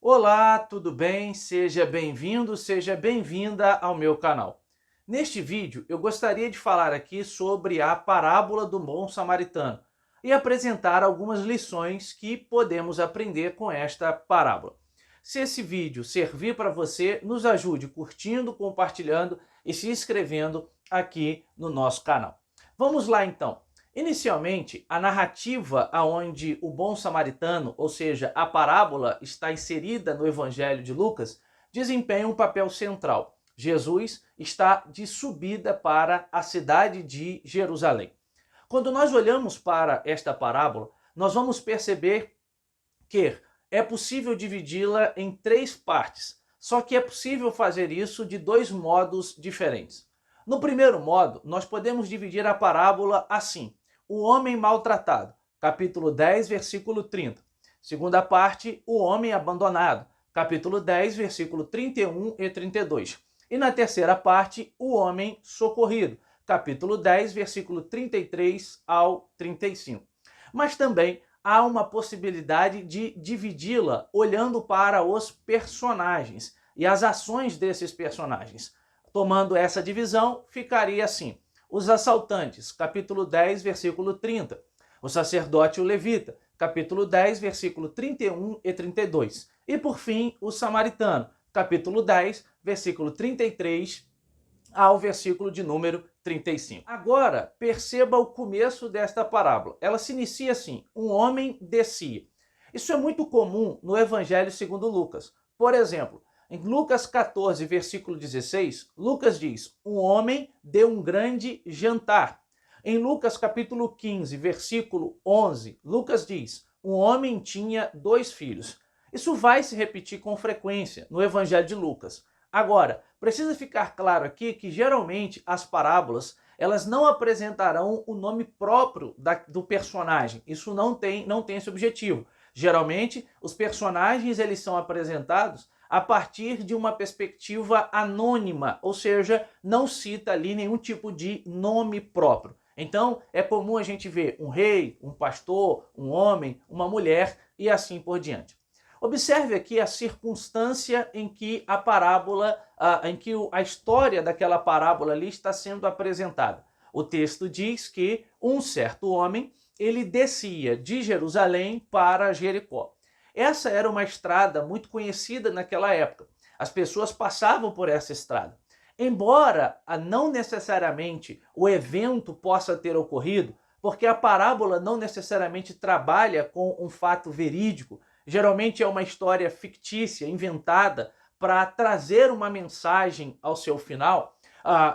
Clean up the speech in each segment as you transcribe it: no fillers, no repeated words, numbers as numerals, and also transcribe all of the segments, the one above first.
Olá, tudo bem? Seja bem-vindo, seja bem-vinda ao meu canal. Neste vídeo, eu gostaria de falar aqui sobre a parábola do bom samaritano e apresentar algumas lições que podemos aprender com esta parábola. Se esse vídeo servir para você, nos ajude curtindo, compartilhando e se inscrevendo aqui no nosso canal. Vamos lá então. Inicialmente, a narrativa aonde o bom samaritano, ou seja, a parábola, está inserida no Evangelho de Lucas, desempenha um papel central. Jesus está de subida para a cidade de Jerusalém. Quando nós olhamos para esta parábola, nós vamos perceber que é possível dividi-la em três partes, só que é possível fazer isso de dois modos diferentes. No primeiro modo, nós podemos dividir a parábola assim: o homem maltratado, capítulo 10, versículo 30. Segunda parte, o homem abandonado, capítulo 10, versículo 31 e 32. E na terceira parte, o homem socorrido, capítulo 10, versículo 33 ao 35. Mas também há uma possibilidade de dividi-la olhando para os personagens e as ações desses personagens. Tomando essa divisão, ficaria assim: os assaltantes, capítulo 10, versículo 30. O sacerdote e o levita, capítulo 10, versículo 31 e 32. E por fim, o samaritano, capítulo 10, versículo 33 ao versículo de número 35. Agora, perceba o começo desta parábola. Ela se inicia assim: um homem descia. Isso é muito comum no Evangelho segundo Lucas. Por exemplo, em Lucas 14, versículo 16, Lucas diz: um homem deu um grande jantar. Em Lucas capítulo 15, versículo 11, Lucas diz: um homem tinha 2 filhos. Isso vai se repetir com frequência no Evangelho de Lucas. Agora, precisa ficar claro aqui que geralmente as parábolas elas não apresentarão o nome próprio do personagem. Isso não tem esse objetivo. Geralmente, os personagens eles são apresentados a partir de uma perspectiva anônima, ou seja, não cita ali nenhum tipo de nome próprio. Então, é comum a gente ver um rei, um pastor, um homem, uma mulher e assim por diante. Observe aqui a circunstância em que a parábola, em que a história daquela parábola ali está sendo apresentada. O texto diz que um certo homem, ele descia de Jerusalém para Jericó. Essa era uma estrada muito conhecida naquela época. As pessoas passavam por essa estrada. Embora não necessariamente o evento possa ter ocorrido, porque a parábola não necessariamente trabalha com um fato verídico, geralmente é uma história fictícia, inventada, para trazer uma mensagem ao seu final.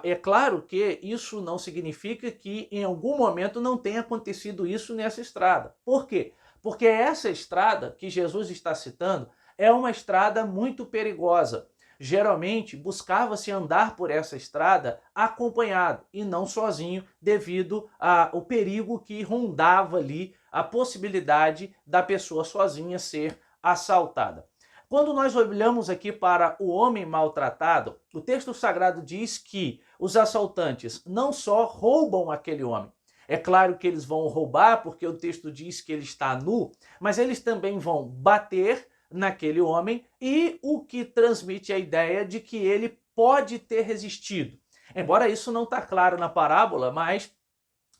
É claro que isso não significa que em algum momento não tenha acontecido isso nessa estrada. Por quê? Porque essa estrada que Jesus está citando é uma estrada muito perigosa. Geralmente buscava-se andar por essa estrada acompanhado e não sozinho, devido ao perigo que rondava ali a possibilidade da pessoa sozinha ser assaltada. Quando nós olhamos aqui para o homem maltratado, o texto sagrado diz que os assaltantes não só roubam aquele homem. É claro que eles vão roubar, porque o texto diz que ele está nu, mas eles também vão bater naquele homem, e o que transmite a ideia de que ele pode ter resistido. Embora isso não está claro na parábola, mas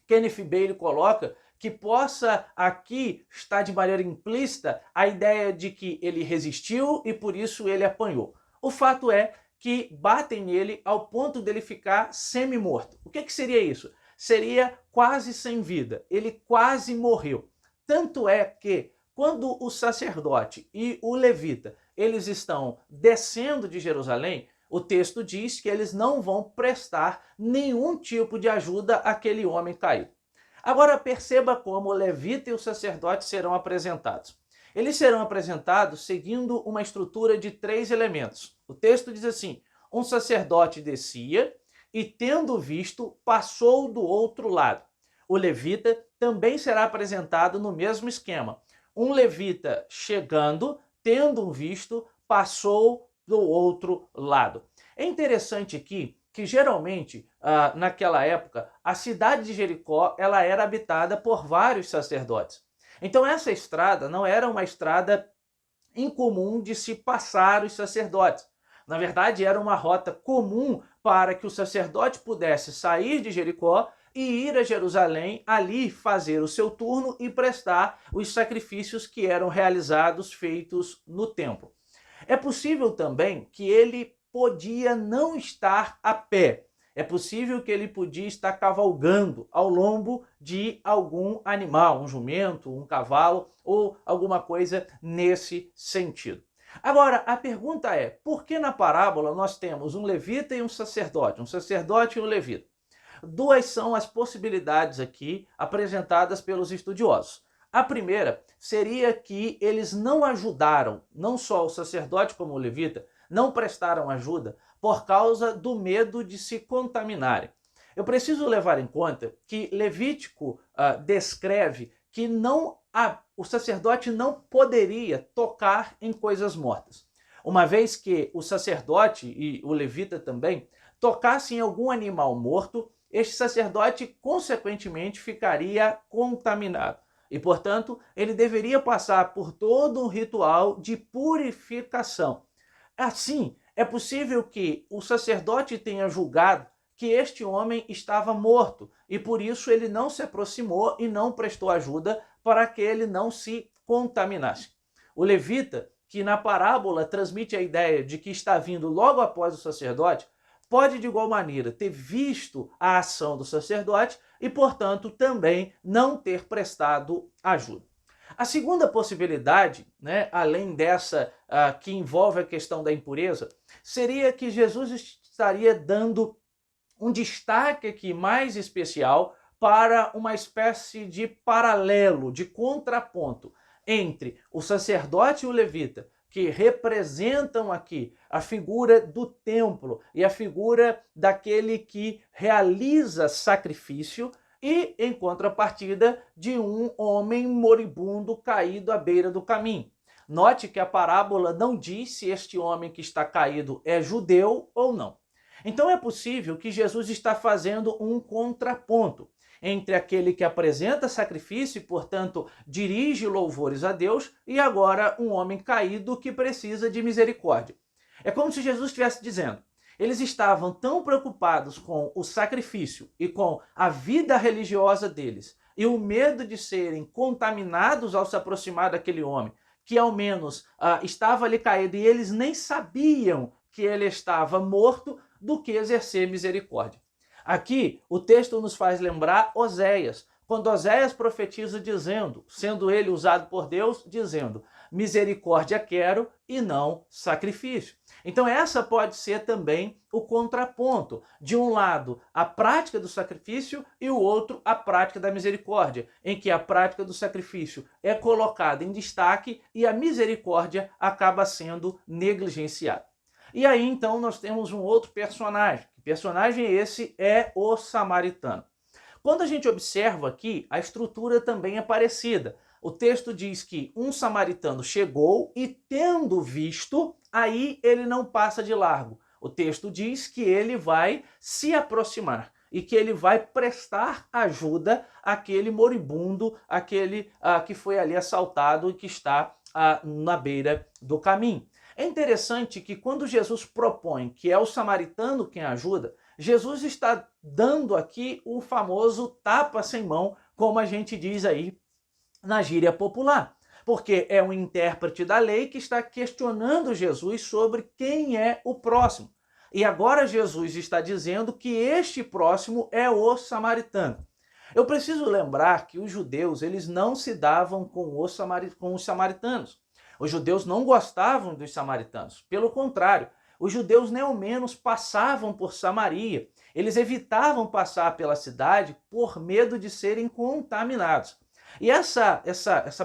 Kenneth Bailey coloca que possa aqui estar de maneira implícita a ideia de que ele resistiu e por isso ele apanhou. O fato é que batem nele ao ponto dele ficar semi-morto. O que seria isso? Seria quase sem vida. Ele quase morreu. Tanto é que quando o sacerdote e o levita eles estão descendo de Jerusalém, o texto diz que eles não vão prestar nenhum tipo de ajuda àquele homem caído. Agora perceba como o levita e o sacerdote serão apresentados. Eles serão apresentados seguindo uma estrutura de 3 elementos. O texto diz assim: um sacerdote descia e, tendo visto, passou do outro lado. O levita também será apresentado no mesmo esquema. Um levita chegando, tendo visto, passou do outro lado. É interessante aqui que geralmente, naquela época, a cidade de Jericó ela era habitada por vários sacerdotes. Então essa estrada não era uma estrada incomum de se passar os sacerdotes. Na verdade, era uma rota comum para que o sacerdote pudesse sair de Jericó e ir a Jerusalém, ali fazer o seu turno e prestar os sacrifícios que eram realizados, feitos no templo. É possível também que ele podia não estar a pé. É possível que ele podia estar cavalgando ao lombo de algum animal, um jumento, um cavalo ou alguma coisa nesse sentido. Agora, a pergunta é, por que na parábola nós temos um levita e um sacerdote e um levita? Duas são as possibilidades aqui apresentadas pelos estudiosos. A primeira seria que eles não ajudaram, não só o sacerdote como o levita, não prestaram ajuda por causa do medo de se contaminarem. Eu preciso levar em conta que Levítico descreve que o sacerdote não poderia tocar em coisas mortas. Uma vez que o sacerdote e o levita também tocassem em algum animal morto, este sacerdote, consequentemente, ficaria contaminado. E, portanto, ele deveria passar por todo um ritual de purificação. Assim, é possível que o sacerdote tenha julgado que este homem estava morto e por isso ele não se aproximou e não prestou ajuda para que ele não se contaminasse. O levita, que na parábola transmite a ideia de que está vindo logo após o sacerdote, pode de igual maneira ter visto a ação do sacerdote e, portanto, também não ter prestado ajuda. A segunda possibilidade, além dessa que envolve a questão da impureza, seria que Jesus estaria dando um destaque aqui mais especial para uma espécie de paralelo, de contraponto entre o sacerdote e o levita, que representam aqui a figura do templo e a figura daquele que realiza sacrifício, e em contrapartida de um homem moribundo caído à beira do caminho. Note que a parábola não diz se este homem que está caído é judeu ou não. Então é possível que Jesus está fazendo um contraponto entre aquele que apresenta sacrifício e, portanto, dirige louvores a Deus, e agora um homem caído que precisa de misericórdia. É como se Jesus estivesse dizendo: eles estavam tão preocupados com o sacrifício e com a vida religiosa deles e o medo de serem contaminados ao se aproximar daquele homem, que ao menos estava ali caído e eles nem sabiam que ele estava morto, do que exercer misericórdia. Aqui o texto nos faz lembrar Oséias, quando Oséias profetiza dizendo, sendo ele usado por Deus, dizendo: misericórdia quero e não sacrifício. Então essa pode ser também o contraponto. De um lado, a prática do sacrifício e o outro, a prática da misericórdia, em que a prática do sacrifício é colocada em destaque e a misericórdia acaba sendo negligenciada. E aí então nós temos um outro personagem. Que personagem esse é o samaritano. Quando a gente observa aqui, a estrutura também é parecida. O texto diz que um samaritano chegou e, tendo visto, aí ele não passa de largo. O texto diz que ele vai se aproximar e que ele vai prestar ajuda àquele moribundo, àquele que foi ali assaltado e que está na beira do caminho. É interessante que quando Jesus propõe que é o samaritano quem ajuda, Jesus está dando aqui o famoso tapa sem mão, como a gente diz aí na gíria popular. Porque é um intérprete da lei que está questionando Jesus sobre quem é o próximo. E agora Jesus está dizendo que este próximo é o samaritano. Eu preciso lembrar que os judeus eles não se davam com os samaritanos. Os judeus não gostavam dos samaritanos. Pelo contrário, os judeus nem ao menos passavam por Samaria. Eles evitavam passar pela cidade por medo de serem contaminados. E essa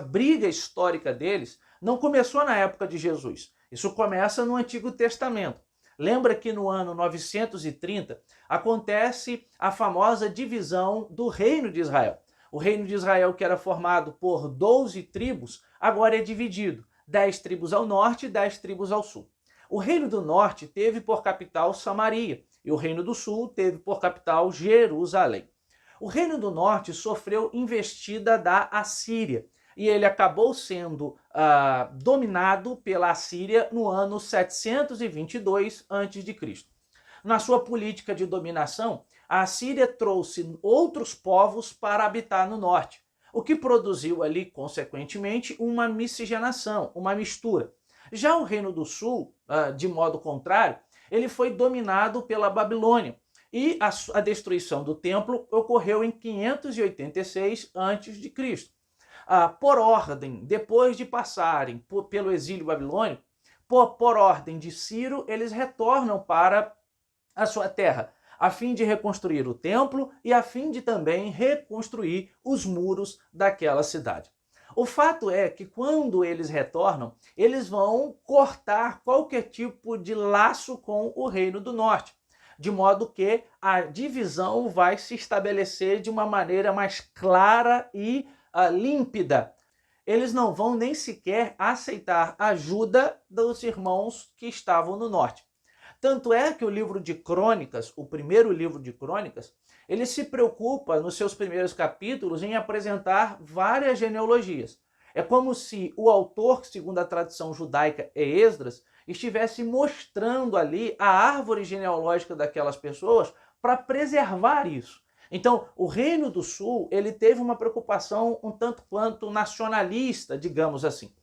briga histórica deles não começou na época de Jesus. Isso começa no Antigo Testamento. Lembra que no ano 930 acontece a famosa divisão do reino de Israel. O reino de Israel, que era formado por 12 tribos, agora é dividido. 10 tribos ao norte e 10 tribos ao sul. O reino do norte teve por capital Samaria e o reino do sul teve por capital Jerusalém. O reino do norte sofreu investida da Assíria e ele acabou sendo dominado pela Assíria no ano 722 a.C. Na sua política de dominação, a Assíria trouxe outros povos para habitar no norte, o que produziu ali, consequentemente, uma miscigenação, uma mistura. Já o Reino do Sul, de modo contrário, ele foi dominado pela Babilônia, e a destruição do templo ocorreu em 586 a.C. Por ordem, depois de passarem pelo exílio babilônico, por ordem de Ciro, eles retornam para a sua terra, a fim de reconstruir o templo e a fim de também reconstruir os muros daquela cidade. O fato é que quando eles retornam, eles vão cortar qualquer tipo de laço com o Reino do Norte, de modo que a divisão vai se estabelecer de uma maneira mais clara e límpida. Eles não vão nem sequer aceitar a ajuda dos irmãos que estavam no norte. Tanto é que o livro de Crônicas, o primeiro livro de Crônicas, ele se preocupa nos seus primeiros capítulos em apresentar várias genealogias. É como se o autor, segundo a tradição judaica, Esdras, estivesse mostrando ali a árvore genealógica daquelas pessoas para preservar isso. Então, o Reino do Sul, ele teve uma preocupação um tanto quanto nacionalista, digamos assim.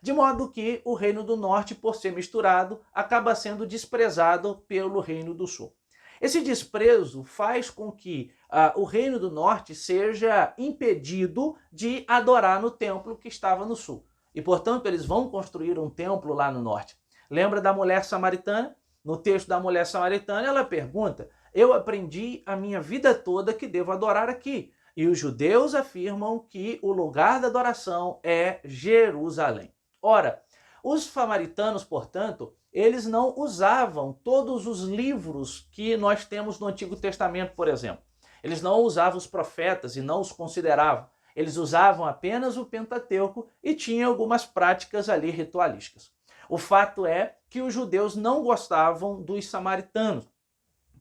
De modo que o Reino do Norte, por ser misturado, acaba sendo desprezado pelo Reino do Sul. Esse desprezo faz com que o Reino do Norte seja impedido de adorar no templo que estava no sul. E, portanto, eles vão construir um templo lá no norte. Lembra da mulher samaritana? No texto da mulher samaritana, ela pergunta: eu aprendi a minha vida toda que devo adorar aqui. E os judeus afirmam que o lugar da adoração é Jerusalém. Ora, os samaritanos, portanto, eles não usavam todos os livros que nós temos no Antigo Testamento, por exemplo. Eles não usavam os profetas e não os consideravam. Eles usavam apenas o Pentateuco e tinham algumas práticas ali ritualísticas. O fato é que os judeus não gostavam dos samaritanos.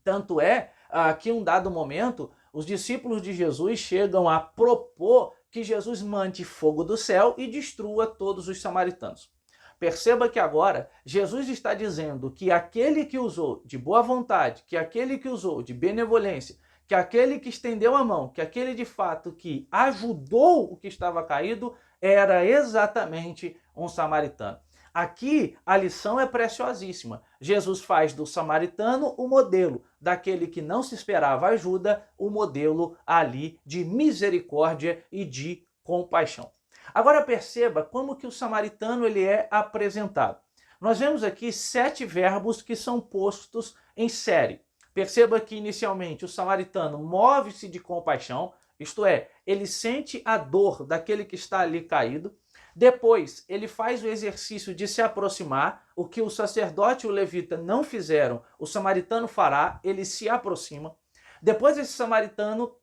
Tanto é que em um dado momento, os discípulos de Jesus chegam a propor que Jesus mande fogo do céu e destrua todos os samaritanos. Perceba que agora Jesus está dizendo que aquele que usou de boa vontade, que aquele que usou de benevolência, que aquele que estendeu a mão, que aquele de fato que ajudou o que estava caído, era exatamente um samaritano. Aqui a lição é preciosíssima. Jesus faz do samaritano o modelo, daquele que não se esperava ajuda, o modelo ali de misericórdia e de compaixão. Agora perceba como que o samaritano ele é apresentado. Nós vemos aqui 7 verbos que são postos em série. Perceba que inicialmente o samaritano move-se de compaixão, isto é, ele sente a dor daquele que está ali caído. Depois, ele faz o exercício de se aproximar, o que o sacerdote e o levita não fizeram, o samaritano fará, ele se aproxima. Depois, esse samaritano,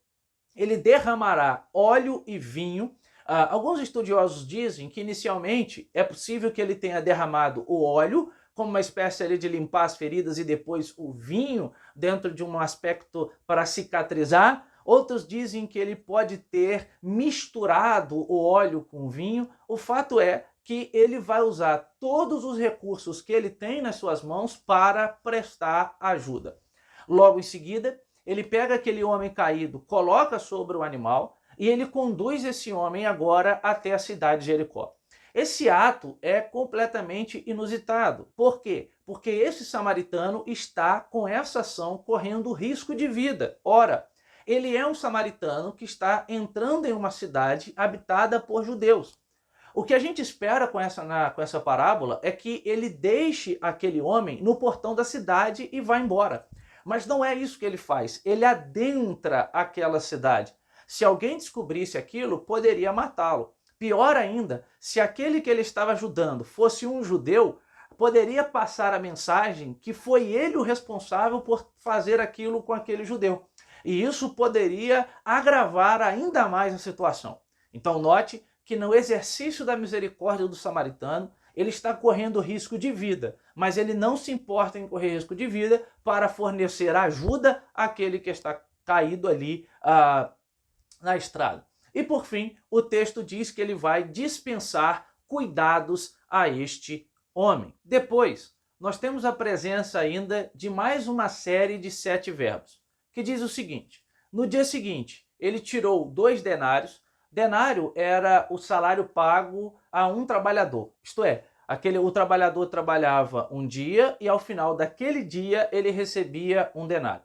ele derramará óleo e vinho. Alguns estudiosos dizem que, inicialmente, é possível que ele tenha derramado o óleo, como uma espécie ali de limpar as feridas, e depois o vinho, dentro de um aspecto para cicatrizar. Outros dizem que ele pode ter misturado o óleo com o vinho. O fato é que ele vai usar todos os recursos que ele tem nas suas mãos para prestar ajuda. Logo em seguida, ele pega aquele homem caído, coloca sobre o animal e ele conduz esse homem agora até a cidade de Jericó. Esse ato é completamente inusitado. Por quê? Porque esse samaritano está com essa ação correndo risco de vida. Ora, ele é um samaritano que está entrando em uma cidade habitada por judeus. O que a gente espera com essa parábola é que ele deixe aquele homem no portão da cidade e vá embora. Mas não é isso que ele faz. Ele adentra aquela cidade. Se alguém descobrisse aquilo, poderia matá-lo. Pior ainda, se aquele que ele estava ajudando fosse um judeu, poderia passar a mensagem que foi ele o responsável por fazer aquilo com aquele judeu. E isso poderia agravar ainda mais a situação. Então note que no exercício da misericórdia do samaritano, ele está correndo risco de vida, mas ele não se importa em correr risco de vida para fornecer ajuda àquele que está caído ali na estrada. E por fim, o texto diz que ele vai dispensar cuidados a este homem. Depois, nós temos a presença ainda de mais uma série de 7 verbos, que diz o seguinte: no dia seguinte, ele tirou 2 denários. Denário era o salário pago a um trabalhador, isto é, o trabalhador trabalhava um dia e ao final daquele dia ele recebia um denário.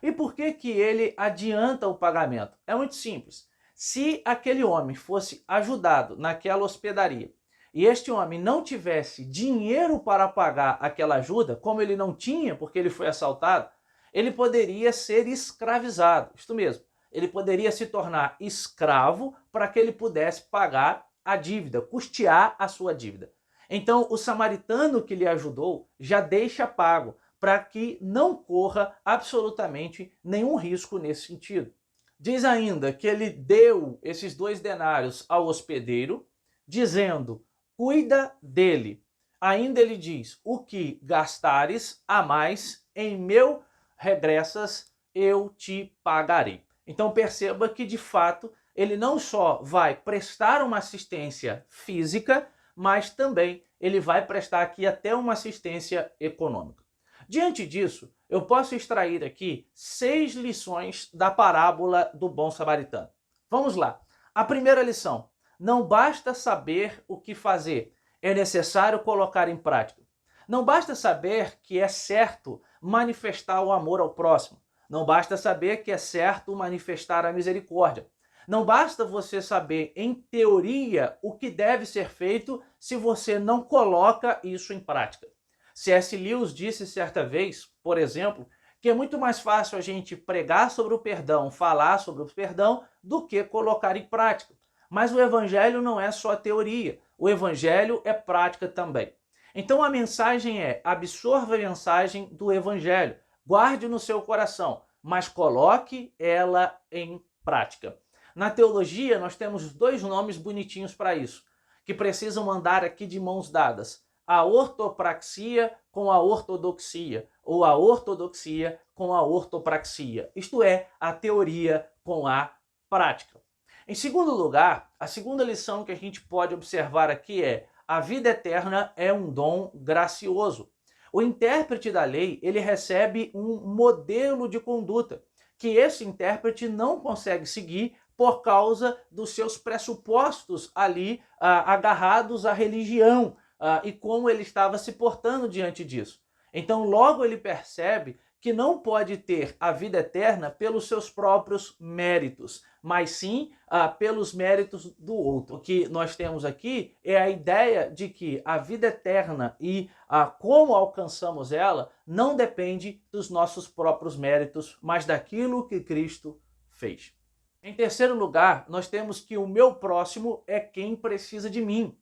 E por que ele adianta o pagamento? É muito simples. Se aquele homem fosse ajudado naquela hospedaria e este homem não tivesse dinheiro para pagar aquela ajuda, como ele não tinha porque ele foi assaltado, ele poderia ser escravizado. Isto mesmo, ele poderia se tornar escravo para que ele pudesse pagar a dívida, custear a sua dívida. Então, o samaritano que lhe ajudou já deixa pago, para que não corra absolutamente nenhum risco nesse sentido. Diz ainda que ele deu esses 2 denários ao hospedeiro, dizendo: cuida dele. Ainda ele diz: o que gastares a mais, em meu regressas eu te pagarei. Então perceba que, de fato, ele não só vai prestar uma assistência física, mas também ele vai prestar aqui até uma assistência econômica. Diante disso, eu posso extrair aqui 6 lições da parábola do bom samaritano. Vamos lá. A primeira lição: não basta saber o que fazer, é necessário colocar em prática. Não basta saber que é certo manifestar o amor ao próximo. Não basta saber que é certo manifestar a misericórdia. Não basta você saber, em teoria, o que deve ser feito se você não coloca isso em prática. C.S. Lewis disse certa vez, por exemplo, que é muito mais fácil a gente pregar sobre o perdão, falar sobre o perdão, do que colocar em prática. Mas o evangelho não é só teoria, o evangelho é prática também. Então a mensagem é: absorva a mensagem do evangelho, guarde no seu coração, mas coloque ela em prática. Na teologia, nós temos 2 nomes bonitinhos para isso, que precisam andar aqui de mãos dadas: a ortopraxia com a ortodoxia, ou a ortodoxia com a ortopraxia, isto é, a teoria com a prática. Em segundo lugar, a segunda lição que a gente pode observar aqui é: a vida eterna é um dom gracioso. O intérprete da lei, ele recebe um modelo de conduta que esse intérprete não consegue seguir por causa dos seus pressupostos ali agarrados à religião e como ele estava se portando diante disso. Então, logo ele percebe que não pode ter a vida eterna pelos seus próprios méritos, mas sim pelos méritos do outro. O que nós temos aqui é a ideia de que a vida eterna e como alcançamos ela não depende dos nossos próprios méritos, mas daquilo que Cristo fez. Em terceiro lugar, nós temos que o meu próximo é quem precisa de mim.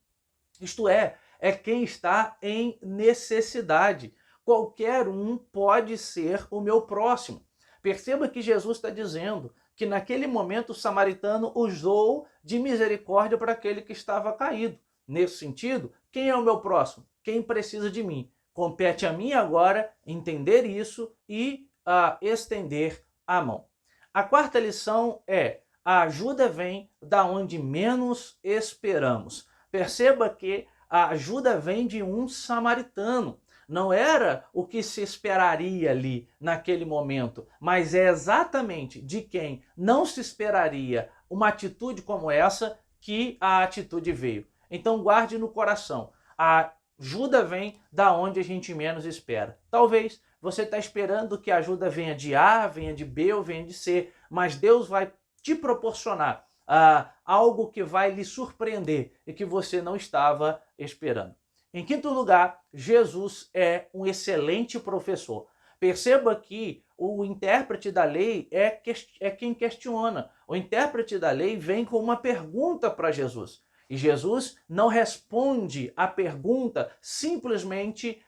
Isto é quem está em necessidade. Qualquer um pode ser o meu próximo. Perceba que Jesus está dizendo que naquele momento o samaritano usou de misericórdia para aquele que estava caído. Nesse sentido, quem é o meu próximo? Quem precisa de mim? Compete a mim agora entender isso e estender a mão. A quarta lição é: a ajuda vem da onde menos esperamos. Perceba que a ajuda vem de um samaritano. Não era o que se esperaria ali naquele momento, mas é exatamente de quem não se esperaria uma atitude como essa que a atitude veio. Então guarde no coração: a ajuda vem da onde a gente menos espera. Talvez você está esperando que a ajuda venha de A, venha de B ou venha de C, mas Deus vai te proporcionar algo que vai lhe surpreender e que você não estava esperando. Em quinto lugar, Jesus é um excelente professor. Perceba que o intérprete da lei é quem questiona. O intérprete da lei vem com uma pergunta para Jesus. E Jesus não responde a pergunta simplesmente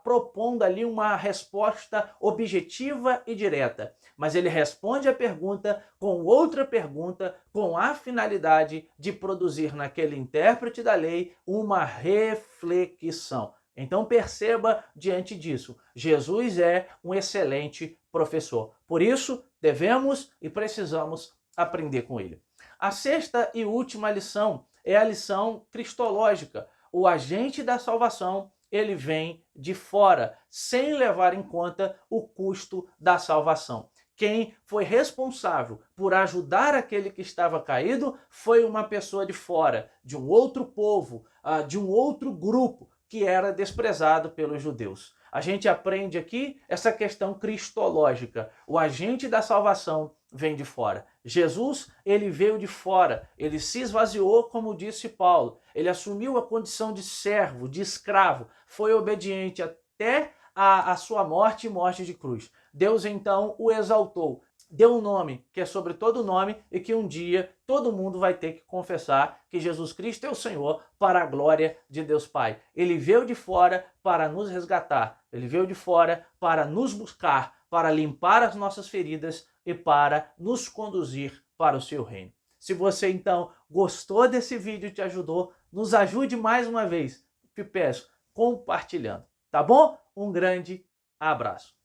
propondo ali uma resposta objetiva e direta, mas ele responde a pergunta com outra pergunta, com a finalidade de produzir naquele intérprete da lei uma reflexão. Então perceba diante disso, Jesus é um excelente professor. Por isso, devemos e precisamos aprender com ele. A sexta e última lição é a lição cristológica. O agente da salvação, ele vem de fora, sem levar em conta o custo da salvação. Quem foi responsável por ajudar aquele que estava caído foi uma pessoa de fora, de um outro povo, de um outro grupo que era desprezado pelos judeus. A gente aprende aqui essa questão cristológica. O agente da salvação vem de fora. Jesus, ele veio de fora, ele se esvaziou, como disse Paulo. Ele assumiu a condição de servo, de escravo, foi obediente até a sua morte e morte de cruz. Deus então o exaltou, deu um nome que é sobre todo nome e que um dia todo mundo vai ter que confessar que Jesus Cristo é o Senhor para a glória de Deus Pai. Ele veio de fora para nos resgatar, ele veio de fora para nos buscar, para limpar as nossas feridas e para nos conduzir para o seu reino. Se você então gostou desse vídeo e te ajudou, nos ajude mais uma vez, te peço, compartilhando, tá bom? Um grande abraço.